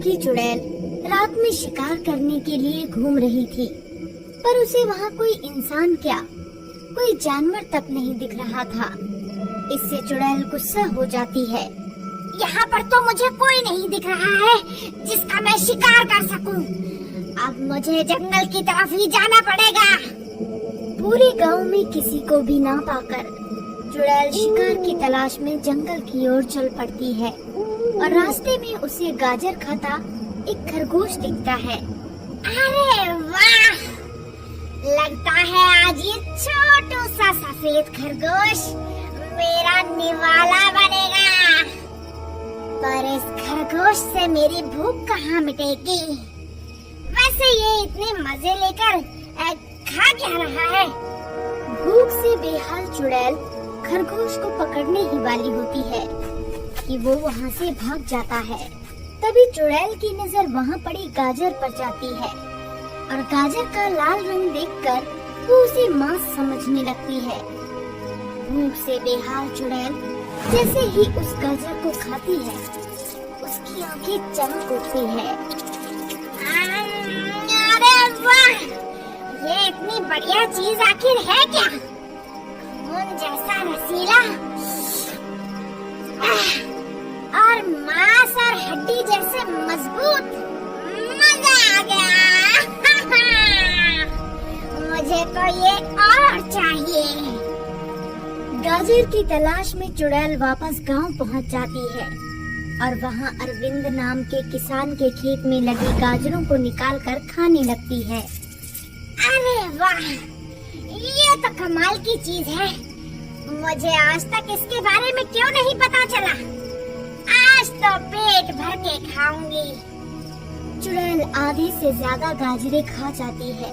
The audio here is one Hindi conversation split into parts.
भूखी चुड़ैल रात में शिकार करने के लिए घूम रही थी, पर उसे वहाँ कोई इंसान क्या, कोई जानवर तक नहीं दिख रहा था। इससे चुड़ैल गुस्सा हो जाती है। यहाँ पर तो मुझे कोई नहीं दिख रहा है जिसका मैं शिकार कर सकूं। अब मुझे जंगल की तरफ ही जाना पड़ेगा। पूरे गांव में किसी को भी ना पाकर चुड़ैल शिकार की तलाश में जंगल की ओर चल पड़ती है और रास्ते में उसे गाजर खाता एक खरगोश दिखता है। अरे वाह, लगता है आज ये छोटू सा सफेद खरगोश मेरा निवाला बनेगा। पर इस खरगोश से मेरी भूख कहाँ मिटेगी? वैसे ये इतने मजे लेकर खा क्या रहा है? भूख से बेहाल चुड़ैल खरगोश को पकड़ने ही वाली होती है कि वो वहाँ से भाग जाता है। तभी चुड़ैल की नजर वहाँ पड़ी गाजर पर जाती है और गाजर का लाल रंग देखकर वो उसे मांस समझने लगती है। भूख से बेहाल चुड़ैल जैसे ही उस गाजर को खाती है, उसकी आंखें चमक उठती है। अरे वाह, ये इतनी बढ़िया चीज आखिर है क्या? खून जैसा रसीला और मांस और हड्डी जैसे मजबूत। मजा आ गया। मुझे तो ये और चाहिए। गाजर की तलाश में चुड़ैल वापस गांव पहुंच जाती है और वहां अरविंद नाम के किसान के खेत में लगी गाजरों को निकालकर खाने लगती है। अरे वाह, ये तो कमाल की चीज है। मुझे आज तक इसके बारे में क्यों नहीं पता चला? आज तो पेट भर के खाऊंगी। चुड़ैल आधे से ज्यादा गाजरें खा जाती है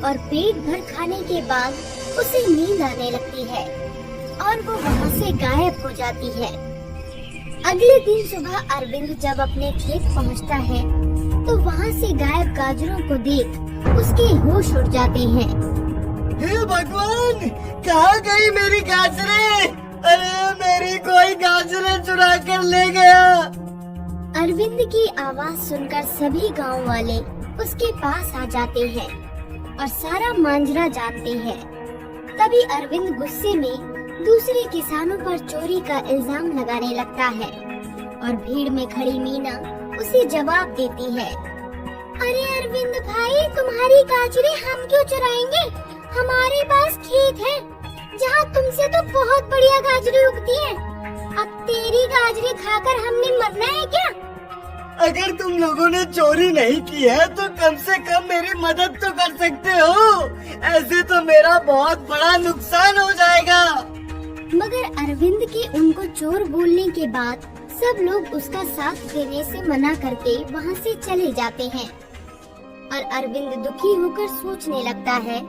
और पेट भर खाने के बाद उसे नींद आने लगती है और वो वहाँ से गायब हो जाती है। अगले दिन सुबह अरविंद जब अपने खेत पहुँचता है तो वहाँ से गायब गाजरों को देख उसके होश उड़ जाते हैं। हे भगवान, कहाँ गई मेरी गाजरें? अरे मेरी कोई गाजरें चुरा कर ले गया। अरविंद की आवाज सुनकर सभी गांव वाले उसके पास आ जाते हैं और सारा मांजरा जानते हैं। तभी अरविंद गुस्से में दूसरे किसानों पर चोरी का इल्जाम लगाने लगता है और भीड़ में खड़ी मीना उसे जवाब देती है। अरे अरविंद भाई, तुम्हारी गाजरें हम क्यों चुराएंगे? हमारे पास खेत है जहाँ तुमसे तो बहुत बढ़िया गाजरें उगती हैं। अब तेरी गाजरें खाकर हमने मरना है क्या? अगर तुम लोगों ने चोरी नहीं की है तो कम से कम मेरी मदद तो कर सकते हो। ऐसे तो मेरा बहुत बड़ा नुकसान हो जाएगा। मगर अरविंद के उनको चोर बोलने के बाद सब लोग उसका साथ देने से मना करके वहाँ से चले जाते हैं और अरविंद दुखी होकर सोचने लगता है,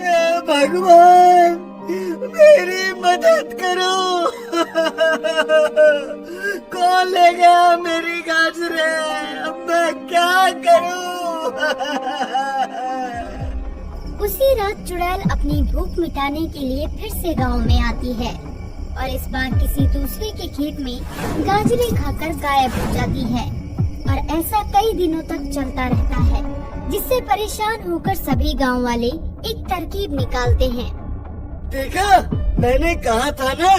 हे भगवान, मेरी मदद करो। कौन ले गया मेरी गाजरें? अब मैं क्या करूं? उसी रात चुड़ैल अपनी भूख मिटाने के लिए फिर से गांव में आती है और इस बार किसी दूसरे के खेत में गाजरें खाकर गायब हो जाती है और ऐसा कई दिनों तक चलता रहता है, जिससे परेशान होकर सभी गांव वाले एक तरकीब निकालते हैं। देखा, मैंने कहा था ना,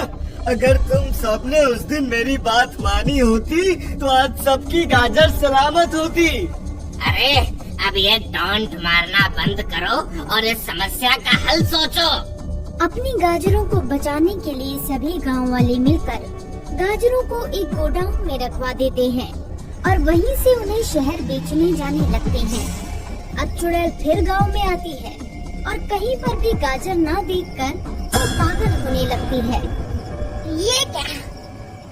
अगर तुम सबने उस दिन मेरी बात मानी होती तो आज सबकी गाजर सलामत होती। अरे अब ये टॉन्ट मारना बंद करो और इस समस्या का हल सोचो। अपनी गाजरों को बचाने के लिए सभी गांव वाले मिलकर गाजरों को एक गोडाउन में रखवा देते हैं और वहीं से उन्हें शहर बेचने जाने लगते हैं। अब चुड़ैल फिर गांव में आती है और कहीं पर भी गाजर ना देखकर वो पागल होने लगती है। ये क्या,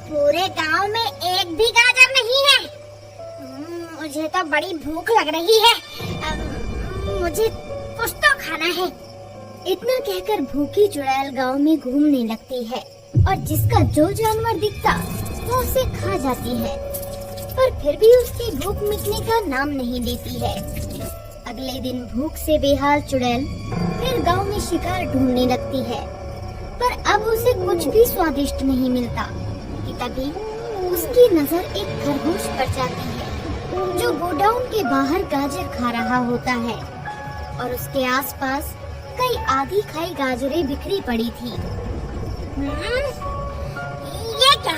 पूरे गांव में एक भी गाजर नहीं है? मुझे तो बड़ी भूख लग रही है। मुझे कुछ तो खाना है। इतना कहकर भूखी चुड़ैल गांव में घूमने लगती है और जिसका जो जानवर दिखता वो उसे खा जाती है, पर फिर भी उसकी भूख मिटने का नाम नहीं लेती है। अगले दिन भूख से बेहाल चुड़ैल फिर गांव में शिकार ढूंढने लगती है, पर अब उसे कुछ भी स्वादिष्ट नहीं मिलता कि तभी उसकी नजर एक खरगोश पर जाती है। जो गोडाउन के बाहर गाजर खा रहा होता है और उसके आसपास कई आधी खाई गाजरें बिखरी पड़ी थी। ये क्या?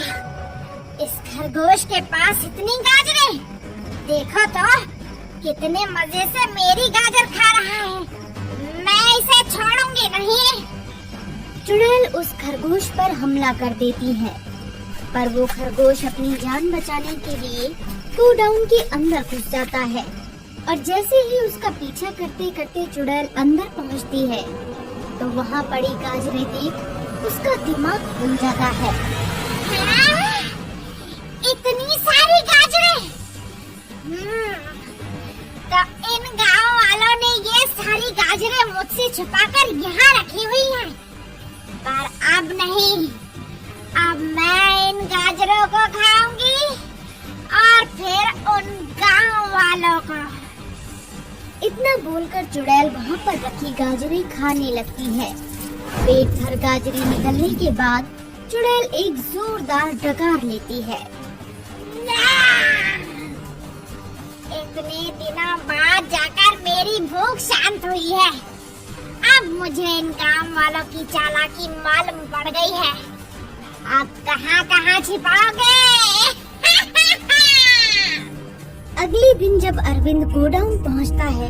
इस खरगोश के पास इतनी गाजरें? देखो तो कितने मजे से मेरी गाजर खा रहा है। मैं इसे छोड़ूंगी नहीं। चुड़ैल उस खरगोश पर हमला कर देती है, पर वो खरगोश अपनी जान बचाने के लिए गोडाउन के अंदर घुस जाता है और जैसे ही उसका पीछा करते करते चुड़ैल अंदर पहुंचती है तो वहाँ पड़ी गाजरें देख उसका दिमाग खुल जाता है। हाँ? इतनी सारी गाजरें? तो इन गांव वालों ने ये सारी गाजरें मुझसे छुपाकर यहाँ रखी हुई हैं। पर अब नहीं, अब मैं इन गाजरों को खाऊंगी और फिर उन गांव वालों को। इतना बोलकर चुड़ैल वहाँ पर रखी गाजरें खाने लगती है। पेट भर गाजरें निकलने के बाद चुड़ैल एक जोरदार डकार लेती है। इतने दिनों बाद जाकर मेरी भूख शांत हुई है। अब मुझे इन गांव वालों की चालाकी मालूम पड़ गई है। अब कहाँ छिपाओगे? अगले दिन जब अरविंद गोडाउन पहुंचता है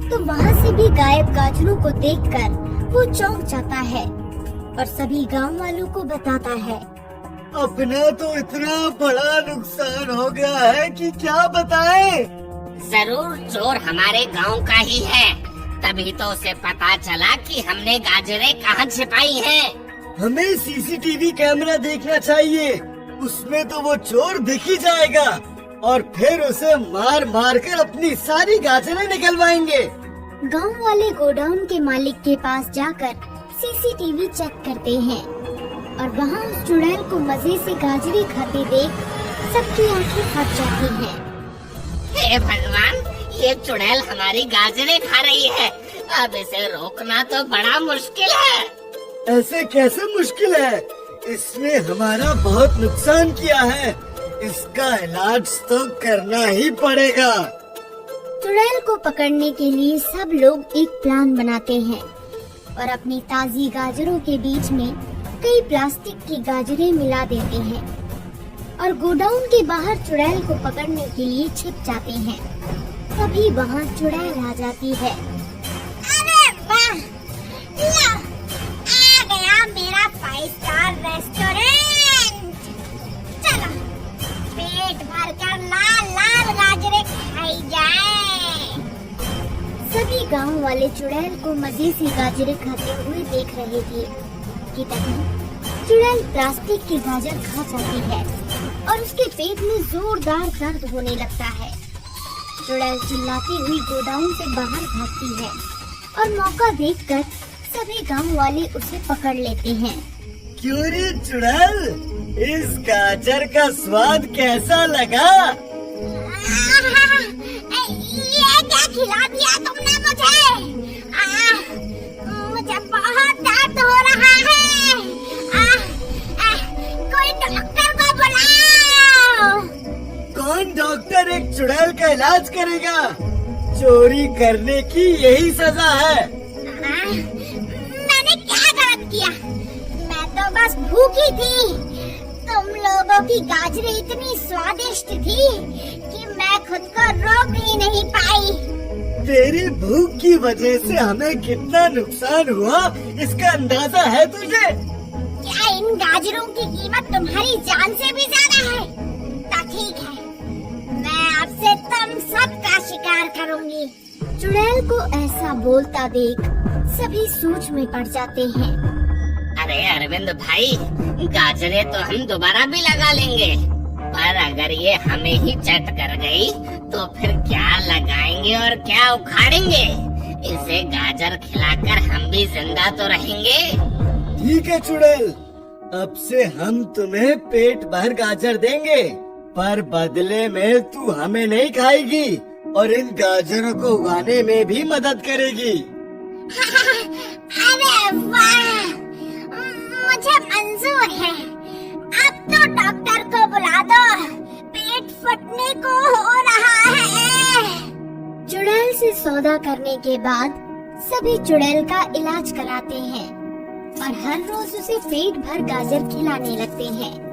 तो वहाँ से भी गायब गाजरों को देखकर वो चौंक जाता है और सभी गांव वालों को बताता है। अपना तो इतना बड़ा नुकसान हो गया है कि क्या बताएं। जरूर चोर हमारे गांव का ही है, तभी तो उसे पता चला कि हमने गाजरें कहाँ छिपाई हैं। हमें सीसीटीवी कैमरा देखना चाहिए, उसमें तो वो चोर दिख ही जाएगा और फिर उसे मार मार कर अपनी सारी गाजरें निकलवाएंगे। गांव वाले गोडाउन के मालिक के पास जाकर सीसीटीवी चेक करते हैं और वहाँ उस चुड़ैल को मजे से गाजरें खाते देख सबकी आंखें फट जाती हैं। हे भगवान, ये चुड़ैल हमारी गाजरें खा रही है। अब इसे रोकना तो बड़ा मुश्किल है। ऐसे कैसे मुश्किल है? इसने हमारा बहुत नुकसान किया है, इसका इलाज तो करना ही पड़ेगा। चुड़ैल को पकड़ने के लिए सब लोग एक प्लान बनाते हैं और अपनी ताजी गाजरों के बीच में कई प्लास्टिक की गाजरें मिला देते हैं और गोडाउन के बाहर चुड़ैल को पकड़ने के लिए छिप जाते हैं। तभी वहाँ चुड़ैल आ जाती है। अरे वाह! लो, आ गया मेरा 5 स्टार रेस्टोरेंट। चलो, पेट भरकर लाल लाल गाजरें खाई जाएं। सभी गांव वाले चुड़ैल को मजे से गाजरें खाते हुए देख रहे थे कि तभी चुड़ैल प्लास्टिक की गाजर खा जाती है और उसके पेट में जोरदार दर्द होने लगता है। चुड़ैल चिल्लाती हुई गोडाउन से बाहर भागती है और मौका देखकर सभी गांव वाले उसे पकड़ लेते हैं। क्यों रे चुड़ैल, इस गाजर का स्वाद कैसा लगा? ये क्या खिला दिया तुमने मुझे? मुझे बहुत दर्द हो रहा है। कोई डॉक्टर को बुलाओ। कौन डॉक्टर एक चुड़ैल का इलाज करेगा? चोरी करने की यही सजा है। मैंने क्या गलत किया? मैं तो बस भूखी थी। तुम लोगों की गाजरें इतनी स्वादिष्ट थी कि मैं खुद को रोक ही नहीं पाई। तेरी भूख की वजह से हमें कितना नुकसान हुआ, इसका अंदाजा है तुझे? क्या इन गाजरों की कीमत तुम्हारी जान से भी ज्यादा है? तो ठीक है, मैं आपसे तुम सबका शिकार करूंगी। चुड़ैल को ऐसा बोलता देख सभी सोच में पड़ जाते हैं। अरे अरविंद भाई, गाजरें तो हम दोबारा भी लगा लेंगे, पर अगर ये हमें ही चट कर गई तो फिर क्या लगाएंगे और क्या उखाड़ेंगे? इसे गाजर खिलाकर हम भी जिंदा तो रहेंगे। ठीक है चुड़ैल, अब से हम तुम्हें पेट भर गाजर देंगे, पर बदले में तू हमें नहीं खाएगी और इन गाजरों को उगाने में भी मदद करेगी। अरे वाह, मुझे मंजूर है। अब तो डॉक्टर को बुला दो, पेट फटने को हो रहा है। चुड़ैल से सौदा करने के बाद सभी चुड़ैल का इलाज कराते हैं और हर रोज उसे पेट भर गाजर खिलाने लगते हैं।